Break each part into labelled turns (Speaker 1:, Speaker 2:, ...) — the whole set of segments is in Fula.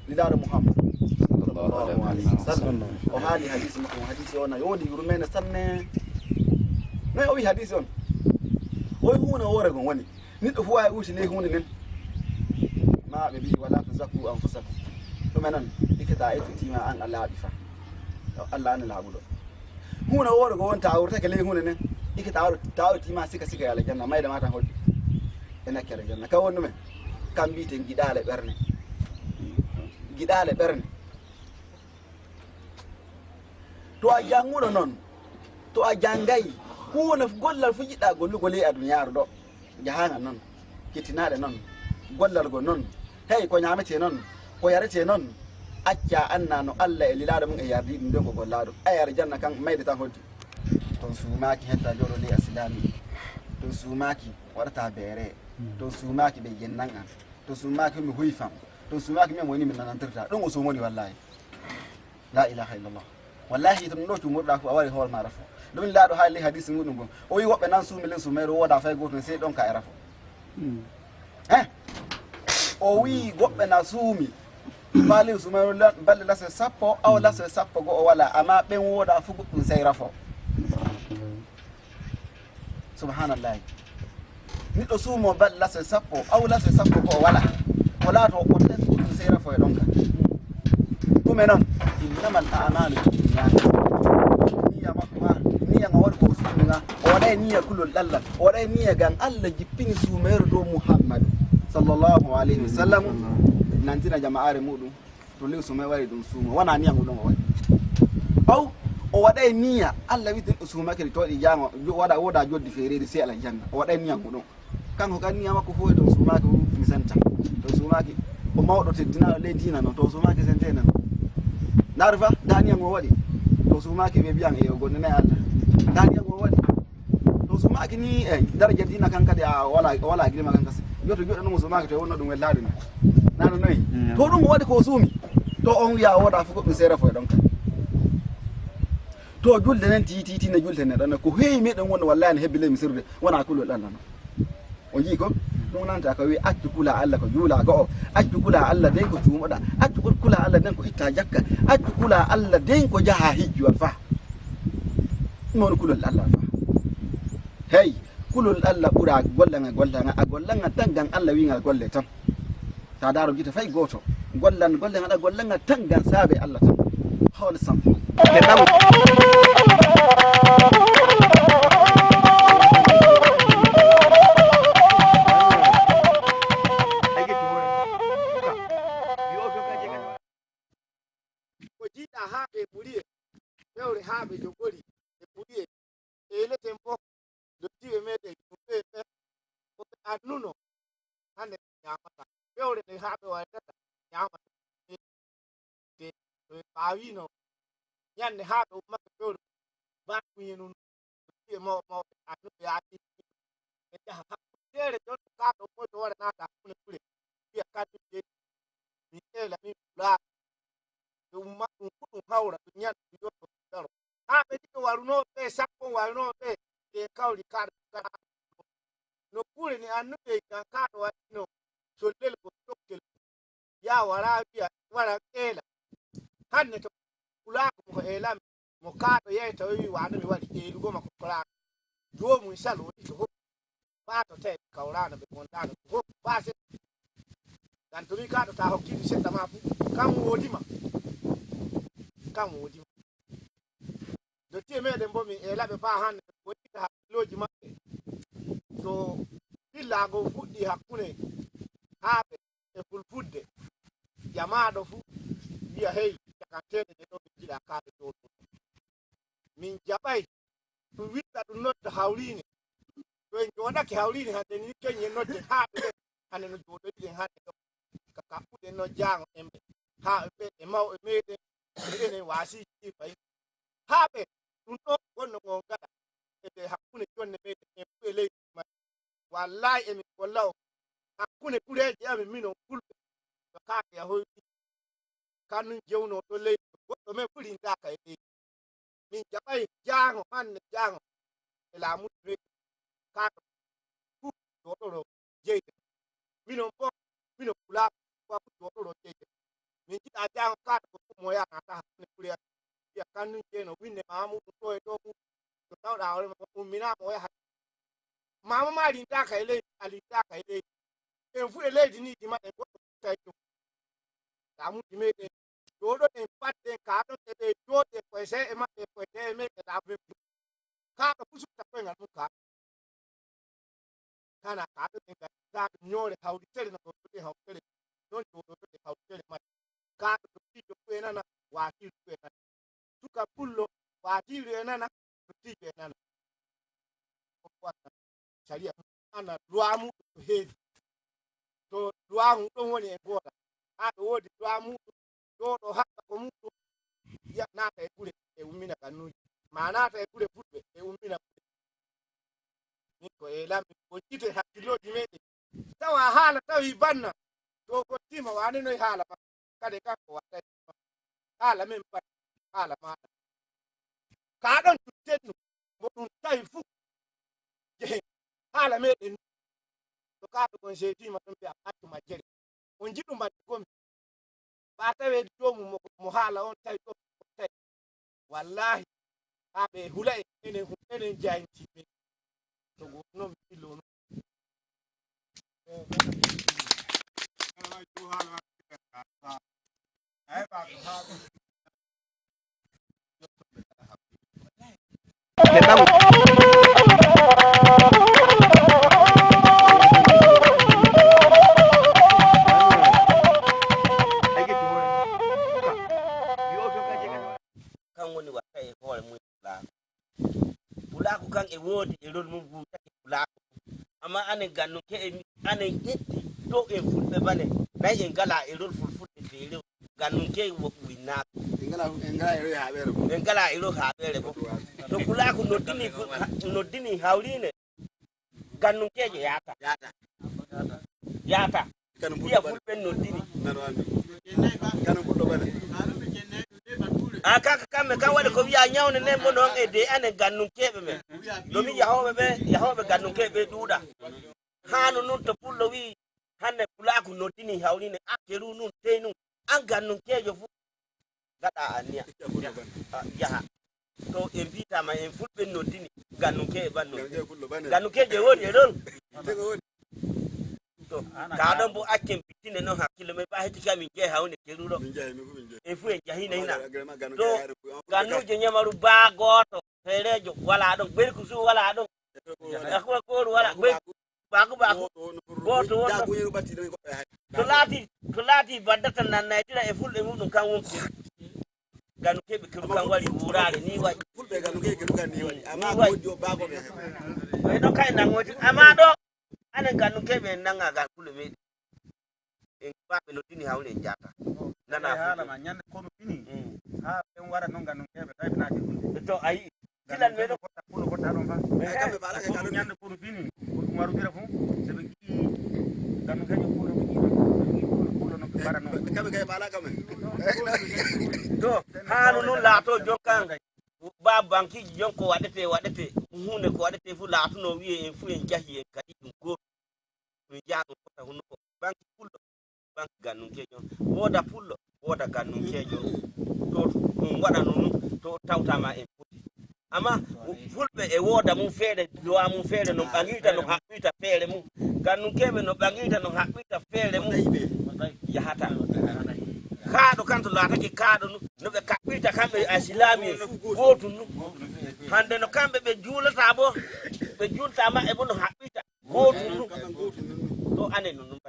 Speaker 1: lidaro Muhammad sallallahu alaihi wasallam o haali hadisi makko hadisi on yoni yurmene sanne no o wi hadisi on o huna wore gon woni niddo fu ay uti le hunde nen ma be bi wala tuzakku anfusakum to menan ikata eto tima an Allah bifa Allah an labudo huna wore gon won taawurta ke le hunde nen ikata taawur tima sika ya aljanna mai da mata hoddi ena kere janna ka wonno men kambi ten gidale berne gidale berne to a janguno non to a jangay huuna gollal fu jidda gollugo le aduniyaaru do jahanga non kitinade non gollal go non hey ko nyamete non ko yarete non acca anna no alla e lilado mun e yardi dum do ko gollado ayar janna kan mayde tan hoddi ton sumaki hetta joro le islami ton sumaki warata bere ton sumaki be jennanga ton sumaki mi huifam ton sumaki mi woni min nanantirta don o sumoni wallahi la ilaha illallah wallahi ton no tumurda ko awari hol marafu don laado haali hadisi mudum go o wi wobbe nan sumilin sumero woda fay goto sai don ka erafo o wi wobbe na sumi bali sumero balle la se sappo aw la se sappo go o wala ama ben woda fu dum sai rafo subhanallah ni do sumo balle la se sappo aw la se sappo go o wala to o ten dum sai rafo e donka kumenon innamal a'malu niya ngawar ko sunna wala niya kulul lalla wala niya gan Allah jippini sumeru do Muhammad sallallahu alaihi wasallam nantina jama'are mudum to le sumay wari dum suma wana niya ngudon wadi aw o wada niya Allah witin suma ke to di jama woda joddi feere sai ala janna o wada niya ngudon kan ho kan niya makko fo do suma ko misanta to suma ki o mawdo te dina le dina no to suma ke sentena narfa daniya ngo wadi to suma ke be biyan e gonna Allah daniya ngo wadi to suma ke ni daraja dina kan kade wala girma kan kase yoto no suma ke to wonno dum wellade no nano noy to dum wadi ko sumi to on ya woda fu ko be sera fo don to julde nen titi na julde ne dan ko heey me dan won wallahi ne hebbile mi sirde wana kullu dan non o yi ko dum nan ta ka wi accu kula Allah ko jula ko accu kula Allah den ko tumoda accu kula Allah den ko itta jakka accu kula Allah den ko jaha hijju wal fa non kullu Allah fa hey kullu Allah bura gollanga tangan Allah wi ngal golle tan ta daro gita fay goto gollanga gollanga tangan sabe Allah tan hol sam haɓe ɓuriye fewre haɓe jogori e ɓuriye e leten fof dottiɓe meɗen ɗumɓe ɓe koɓe annuno hande ñamata fewre nde haɓe waydata ñamata de to ɓe ɓawino ñande haɓe ummake fewre bakuye nun dottiɓe mawɓe annuɓe yaati ɓe jaha hakkuɗere jon kaɗo moyto wara nata hakkude ɓure wiya kañum je min ela min ɓulaa ɗum ɗum hawra ɗum ñande ɗum yotto daro haɓe ɗiɗo warunoɓe sappo warunoɓe e kawri kaɗo no kure ni annuɓe gan kaɗo waɗino sollel ko tokkel ya wara wiya wara eela hande to ɓulako ko eelami mo kaɗo yeyta wi wanumi waɗi eelugo makko korano jomum sal woɗi to hop ɓato tawi kawrano ɓe gondano to hop base gan tomi kaɗo ta hokkiɗi seɗɗa ma fu kam wodima dotti meɗen bo mi elaɓe fa hande woɗɗita hakkiloji maɓɓe to fillago fuɗɗi hakkude haɓe e fulfulde jamaɗo fu wiya hey cakantede ɗe ɗo ɓe jiɗa kaɓe ɗo min jaɓay ɗum witta ɗum nodda hawline to en joɗake hawline hande ni keñe nodde haɓe ɓe hande no joɗoɗiɗen hande ɗo kaka ɓuɗen no jango emɓe haɓe ɓe e mawɓe meɗen enen wasi fay haɓe ɗum ɗo gonno gon gaɗa ede hakkude jonne meɗen en fu e leydi ma wallahi emin golla o hakkude ɓureji amin minon fulɓe to kaake yahoyɗi kanu jewno to ley goɗɗo men fulintaka e leydi min jaɓay jaango hande jaango e laamuɗo leydi kaɗo fuu joɗoro jeyde minon fof mino Fulaaɓe fof joɗoro jeyde min jiɗa jaango kaɗo ko fof mo yanata hande ɓuri ya kanu jeyno winde mamuɗum ɗo e ɗo fu to tawɗa hoorema umminama o yaha mama ma lintaka e leydi a lintaka e leydi en fu e leydi ni dimaɗen goɗɗo tawi ɗum laamuji meɗen joɗon en badden kaɗon eɓe jooɗi e koye see e maɓɓe koye te e meɗen laamuɓe kaɗo fu sufta koyngal mum kaɗo kana kaɗo en gaddaɗo ñoore hawritere no ɗoɗe hawritere non joɗoɗe hawritere maɓɓe kaɗo dottijo fu e nana watiru fu e nana suka pullo watiru e nana dottijo e nana sharia ana loi muɗum to heewi to loi mum ɗon woni e gooda ha ɗo woodi loi muɗum ɗo ɗo haɓɓa ko muɗum naata e ɓure e ummina gannuji ma naata e ɓure fulɓe e ummina ɓure min ko e lammi ko ƴite hakkilloji meɗen tawa haala tawi banna to gottima wanenoy haala ma kade kanko wattay haala men bat haala maɗa kaɗon tuttennu mo ɗum tawi fuu jehe haala meɗen to kaɗo kon seedima ɗum mbiya accuma jere on jiɗu mbadde komi ɓa taweedi jomum mo haala on tawi ɗo tawi wallahi ha ɓe hula enen jayintiɓe to goto noon fillo no
Speaker 2: Fulaaku kan e woodi e rol mum wutake fulaaku amma anen gannu ke anen ƴetti to en fulɓe bane nayi en ngala e rol fulfulde feere gannu ke winnaako en ngala e rol haaɓeere bo to fulaaku noddini hawriine gannu keejo yaata wiya fulɓen noddini kaka kamɓe kan waɗi ko wiya ñawne nden bo noon e de anen gannunkeɓe men ɗomi yahoɓe gannunkeɓe ɗuuɗa hano nun to pullo wi hande Fulaaku noddini hawrine akkeru nun tey nun an gannunkejo fu gaɗa anniya jaha to en mbitama en fulɓe noddini gannunkeɓe banno gannunkejo e woni e ɗon to kaɗon bo akken pittinde noon hakkille men ɓa hetti kamin jeeya hawne keruɗo e fu en jahina hina to gannuje ñamaru baa gooto feerejo wala ɗon ɓerku su wala ɗon akuma koru wala baku gooto wonɗo to laati baddata nannaytira e fulɓe muɗum kan won keru gannukeɓe keru kan waɗi wurare ni waɗi ɗo kay nangoyti amma ɗo anen gannukeɓe en nangagal fulɓe meɗen en baɓe noddini hawne en jata nana haalama ñande kono fini ha ɓen wara noon gannukeɓe tawi naati hunde to ayi tilan meɗo kotta pulo kotta ɗon fa ñande kono fini ko ɗum warudira fu soɓe jii gannukejo pulo pulo no bara noon kamɓe kay ɓala kamen to haano noon laato jonkan ba bankiji jon ko waɗete hunde ko waɗete fu laatuno wiye en fu en jahi en kadi ɗum goto min jaa ɗum fota hunno ko banque pullo banque gannunkejo wooda pullo wooda gannunkejo to ɗum waɗa no nun to tawtama en foti amma fulɓe e wooda mum feere lowa mum feere no ɓaŋirta no haɓɓirta feere mum gannunkeɓe no ɓaŋirta no haɓɓirta feere mum yahata kaaɗo kanto laatake kaaɗo nu no ɓe kaɓɓirta kamɓe asilami e gootum nu hande no kamɓe ɓe juulata bo ɓe jultama e bo no haɓɓirta gootum nu to ane no num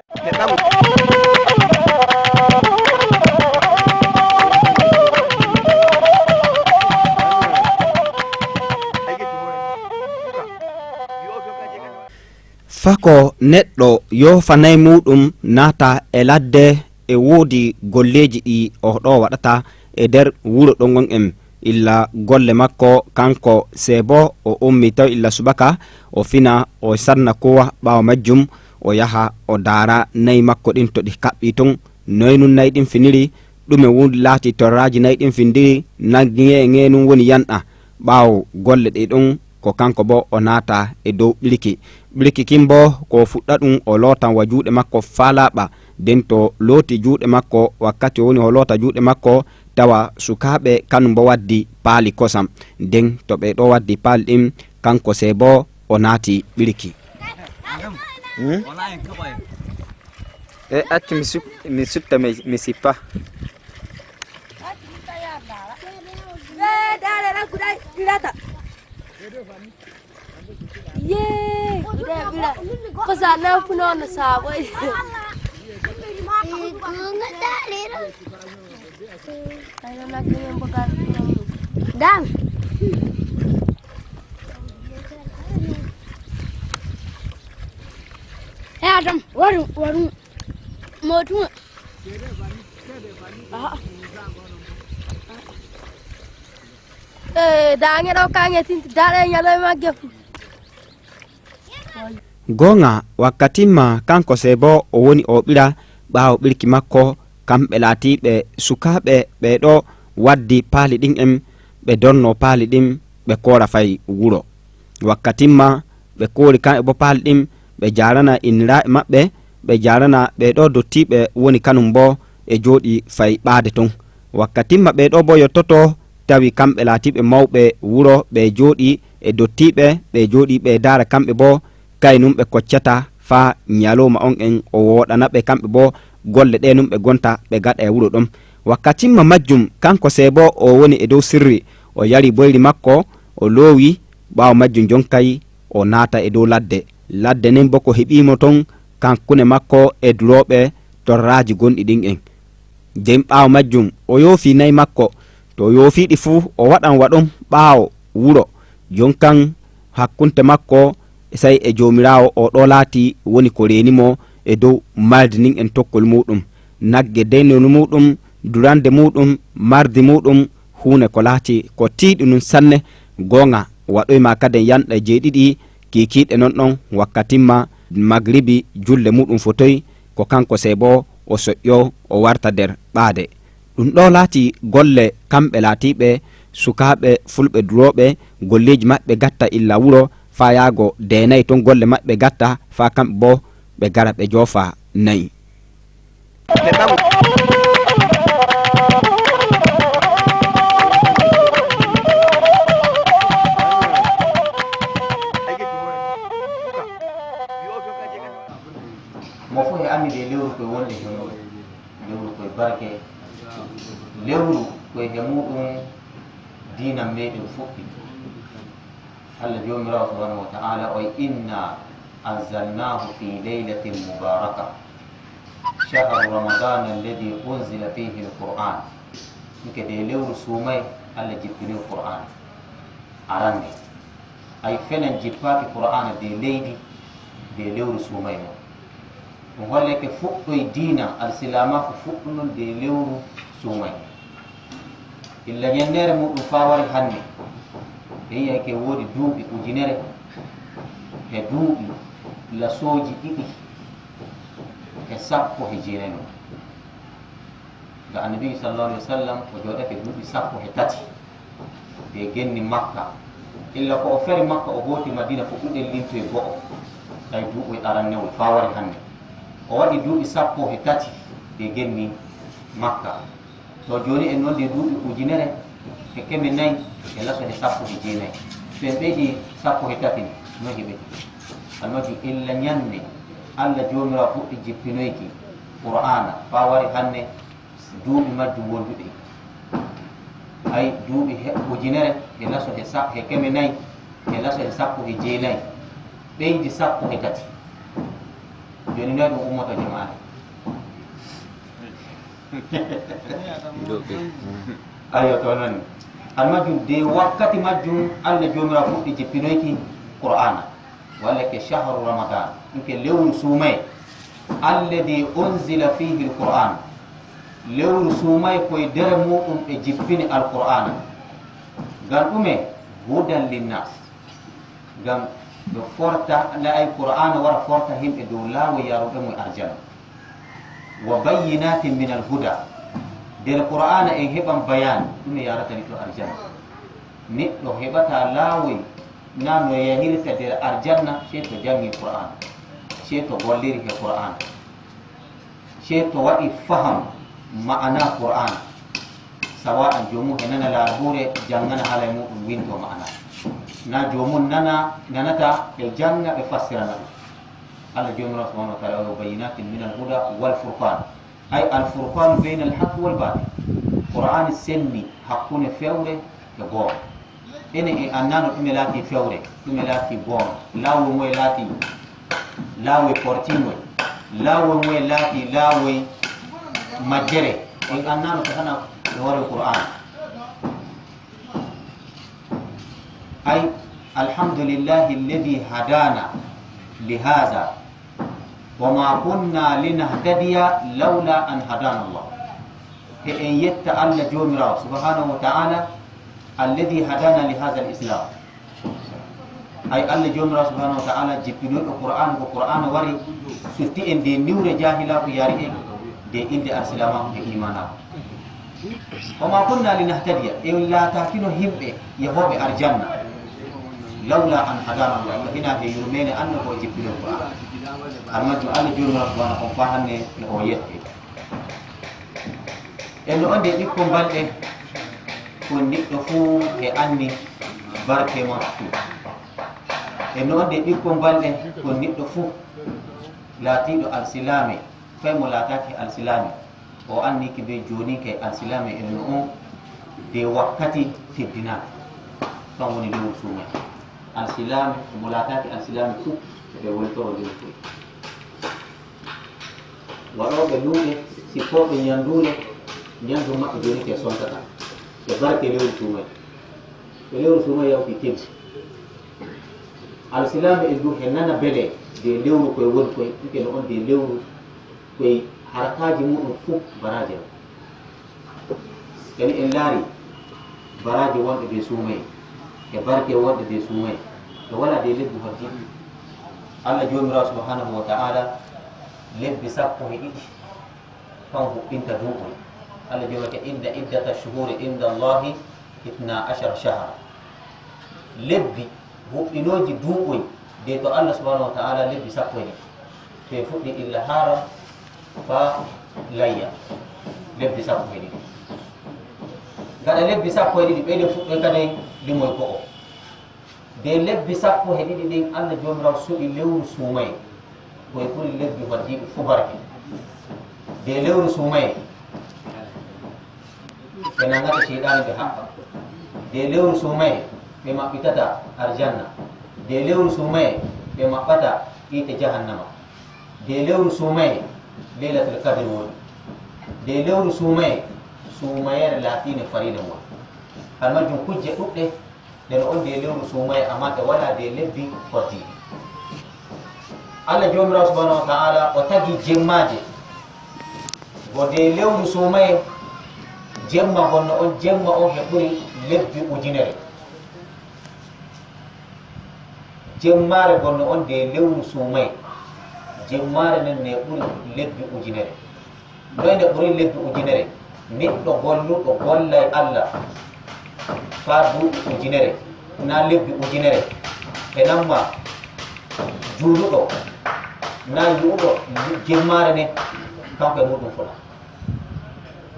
Speaker 3: fako neɗɗo yofanay muɗum nata e ladde e woodi golleji ɗi oɗo waɗata e nder wuro ɗo gon en illa golle makko kanko seebo o ummi taw illa subaka o fina o sanna kowa ɓawa majjum o yaha o daara nayi makko ɗin to ɗi kaɓɓi ton noy nun nayi ɗin finiri ɗume won laati torraji nayi ɗin findiri nagge num woni yanɗa ɓaawo golle ɗe ɗon ko kanko bo o naata e dow ɓilki kin bo ko fuɗɗa ɗum o lootan wa juuɗe makko faa laaɓa nden to looti juuɗe makko wakkati woni o loota juuɗe makko tawa sukaaɓe kanum bo waddi paali kosam nden to ɓe ɗo waddi paali ɗin kanko se bo o naati ɓilki accu mi sutta mi sippa
Speaker 4: Yeay, udah bilang ke sana punya sahabat. Ayo lagi yang bekal. Dan. Adam, warung mau tuh. Daange ɗo kange tinti daɗe ñaloy magge fu
Speaker 3: gonga wakkatimma kanko se bo o woni o ɓira ɓaawo ɓirki makko kamɓe laatiɓe sukaaɓe ɓe ɗo waddi paali ɗin en ɓe donno paali ɗin ɓe koora fay wuro wakkatimma ɓe koori kamɓe bo paali ɗin ɓe jarana inniraaɓe maɓɓe ɓe jarana ɓe ɗo dottiɓe woni kanum bo e jooɗi fay ɓaade ton wakkatimma ɓe ɗo bo yottoto tawi kamɓe laatiɓe mawɓe wuro ɓe jooɗi e dottiɓe ɓe jooɗi ɓe daara kamɓe bo kay num ɓe koccata fa ñalowma on en o woɗana ɓe kamɓe bo golle ɗe num ɓe gonta ɓe gaɗa e wuro ɗon wakkatimma majjum kanko se bo o woni e dow sirri o yari boyri makko o loowi ɓaawo majjum jonkay o naata e dow ladde nden bo ko heɓimo ton kankune makko e durooɓe torraji gonɗi ɗin en nden ɓaawo majjum o yoofi nayi makko to yoofiɗi fuu o waɗan waɗon ɓaawo wuro jonkan hakkunte makko say e joomirawo o ɗo laati woni ko renimo e dow mardi nin en tokkol muɗum nagge deynonu muɗum durande muɗum mardi muɗum hunde ko laati ko tiiɗi nun sanne gonga waɗoyma kaden yanɗa jeeɗiɗi kikiɗe non ɗon wakkatimma magribi julle muɗum fotoy ko kanko se bo o soƴƴo o warta nder ɓaade ɗum ɗo laati golle kamɓe laatiɓe sukaaɓe fulɓe durooɓe golleji maɓɓe gatta illa wuro fa yaago denayi ton golle maɓɓe gatta fa kamɓe bo ɓe gara ɓe joofa nayi
Speaker 5: mo fo e annide lewru koye wonde hemoɓe lewru koye barke lewru koye he muɗum diina meɗen fuɗɗi allah jomirawo subhanahu wa ta'ala o inna anzalnahu fi laylatin mubaraka shahru ramadan alladi unzila fihi alquran ɗuke de lewru suumay allah jippini qur'an arande ay fenen jippaki qur'ana de leydi de lewru suumay mo ɗum holleke fuɗɗoye diina alsilama ko fuɗɗunon de lewru suumay illa ñannere muɗum fa wari hannde ɓe yiyay ke woodi duuɓi ujunere e duuɓi lasooji ɗiɗi e sappo e jeenayi ɗum ga annabi sallallahu alih wa sallam o jooɗake duuɓi sappo e tati ɓe genni makka illa ko o feri makka o hooti madina fo ɗuɗen linto e go'o ay duuɓo e arannewol fa wari hannde o waɗi duuɓi sappo e tati ɓe genni makka to joni en noon de duuɓi ujunere e keme nayyi e laso e sappo e jeenayi so en ɓeydi sappo e tati ni no heɓeti almaki illa ñande allah jomirawo fuɗɗi jippinoyki qur'ana fa wari hannde duuɓi majjum wonduɗe ay duuɓi ujunere e laso e keme nayyi e laso e sappo e jeenayi ɓeydi sappo e tati joni noy ɗum ummoto jamaare ayo to noon almajjum de wakkati majjum allah jomirawo fuɗɗi jippinoyki qur'ana walla ke shahru ramadan ɗum ke lewru suumay alladi unzila fihi alquran lewru suumay koye dere muɗum ɓe jippini alqur'ana ngam ɗume hudan linnas ngam ɓe forta la ay qur'ana wara forta himɓe dow laawo yaruɓe mo arjana wa bayyinatin min alhuda nder qur'ana en heɓan bayani ɗume yarata neɗɗo arjanna. Neɗɗo heɓata laawoy na no yahirta nder arjanna sey to jangi qur'an, sey to golliri he qur'an, sey to waɗi faham ma'ana qur'an. Sawa'an jomum e nana laabure jangana haala e muɗum winto ma'ana, na jomum nanata ɓe janga ɓe fassirana ɗum. Allah jomirawo subhanahu wa ta'ala wa bayyinatin min al-huda wal furqan, ay al-furqan bayna al-haqq wal batil. Qur'an senni hakkune fewre e goonga. Ene e annano ɗume laati fewre, ɗume laati goonga. Laawoy moye laati laawoy portimoy, laawoy moye laati laawoy majjere, en annano ko hana e wore qur'an. Ay alhamdulillahi alladi hadana lihaza wama kunna linahtadiya lawla an hadana Allah. E en yetta Allah jomirawo subhanahu wa ta'ala alladi hadana lihaza al-islam. Ay Allah jomirawo subhanahu wa ta'ala jippinoɗo qur'an ko qur'an wari sutti en de niwre jahila ko yari en de inde arsilama e imana. Wama kunna linahtadiya, en latatino himɓe yahoɓe arjanna lawla an hadana Allah, ko hina he yurmene anna ko jippino qur'an. Almajju Allah jomirawo subhanahu on fa hanne e o yette. En no onde ɓikko balɗe ko neɗɗo fuu e anni barke makko. En no onde ɓikko balɗe ko neɗɗo fuu laatiɗo alsilame fay mo laataki alsilame o anniki be joni kay alsilame en no on de wakkati teddinaki kan woni lewru suuma. Alsilame mo laataki alsilame fuu ɓe woltoro lewru koy waɗoɓe luuɗe sippoɓe ñandule ñandu maɓɓe joni ke sontata e barke lewru suumay. To lewru suumay yawti teddi alsilame en du he nana beele de lewru koye woni koye ɗuke no on de lewru koye harakaji muɗum fuu baraji kadi en laari baraji wonɗe de suumay e barke wonɗe de suumay e wala de lebbi hoddiɗi. Allah jomirawo subhanahu wa ta'ala lebbi 12 kan huɓɓinta duuɓol. Allah jomata inna iddata shuhuri inda Allahi 12 shahra. Lebbi huɓɓinoji duuɓoy de to Allah subhanahu wa ta'ala lebbi 10 to e fuɗɗi illa haram fa layya lebbi 12. Gaɗa lebbi 12 ɓeyde fuɗɗoy kadi limoy ko o de lebbi 12 ɗin Allah jomirawo suɓi lewru suumay koye ɓuri lebbi hoddiɓe fu barke. De lewru suumay ɓe nangata sheyɗani ɓe haɓɓa. De lewru suumay ɓe maɓɓitata arjanna. De lewru suumay ɓe maɓɓata ƴiite jahannama. De lewru suumay leylatul kadre woni. De lewru suumay suumayere laatine farida woni. Almajjum kujje ɗuɗɗe nden on de lewru suumay amma ɓe waɗa de lebbi hoddiɗi. Allah jomirawo subhanahu wa ta'ala o tagi jemmaje bo de lewru suumay jemma gonno on jemma on he ɓuri lebbi ujunere. Jemmare gonno on de lewru suumay jemmare nden ne ɓuri lebbi ujunere. Ɗoy nde ɓuri lebbi ujunere neɗɗo golluɗo gollay Allah fa duuɓi ujunere na lebbi ujunere e namma juuluɗo na yuuɗo jemmare ne kanko e muɗum fuɗa.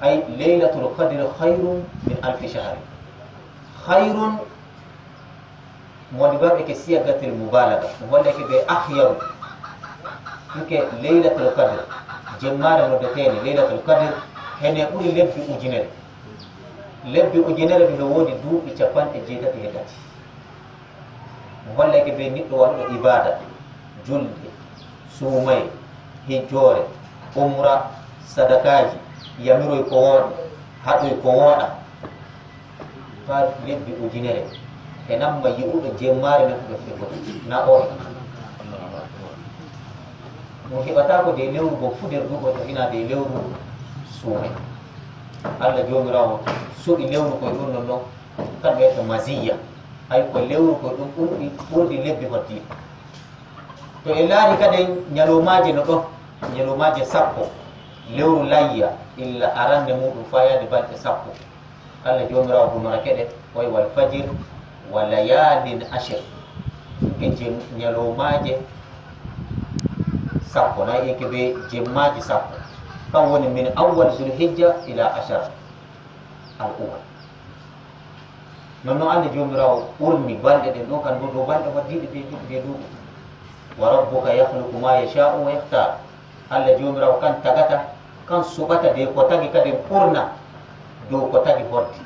Speaker 5: Ay leylatul qadre hayrun min alfi shahri. Hayrun modibaɓe ke siyagatel mubalaga mo holleke ɓe ahyaru ɗuke leylatul qadre jemmare noddetene leylatul qadre hene ɓuri lebbi ujunere. Lebbi ujunere ɓe woodi duuɓi 93 mo holleke ɓe neɗɗo waɗuɗo ibada julde suumay hijjore umra sadakaji yamiroy ko wooɗa haɗoy ko wooɗa fa lebbi ujunere e namma yi'uɗo jemmare ne fuɓe fuɗe foti na oon mo heɓata ko de lewru go fu nder duuɓo to ina de lewru suumay. Allah jomirawo suɓi lewru koye ɗum non ɗon kamɓe to masiya hay ko lewru koye ɗum ɓurɗi lebbi hoddiɗi. To e laari kadi ñalomaje no ɗon ñalomaje 10 lewru layya illa arande muɗum fayade balɗe sappo allah jomirawo hunora keɗe oy wal fajir wa layalin ashir e ñalomaje sappo nayi eke ɓe jemmaji sappo kam woni min awwal zulhijja ila ashara al uwal nonnoon allah jomirawo ɓurni balɗe ɗen ɗo kan bo dow balɗe waddiɗe ɓe duuɓi wa rabbuka yahluku ma yashau wa yahtar allah jomirawo kan tagata kan suɓata de ko tagi kadi ɓurna dow ko tagi horti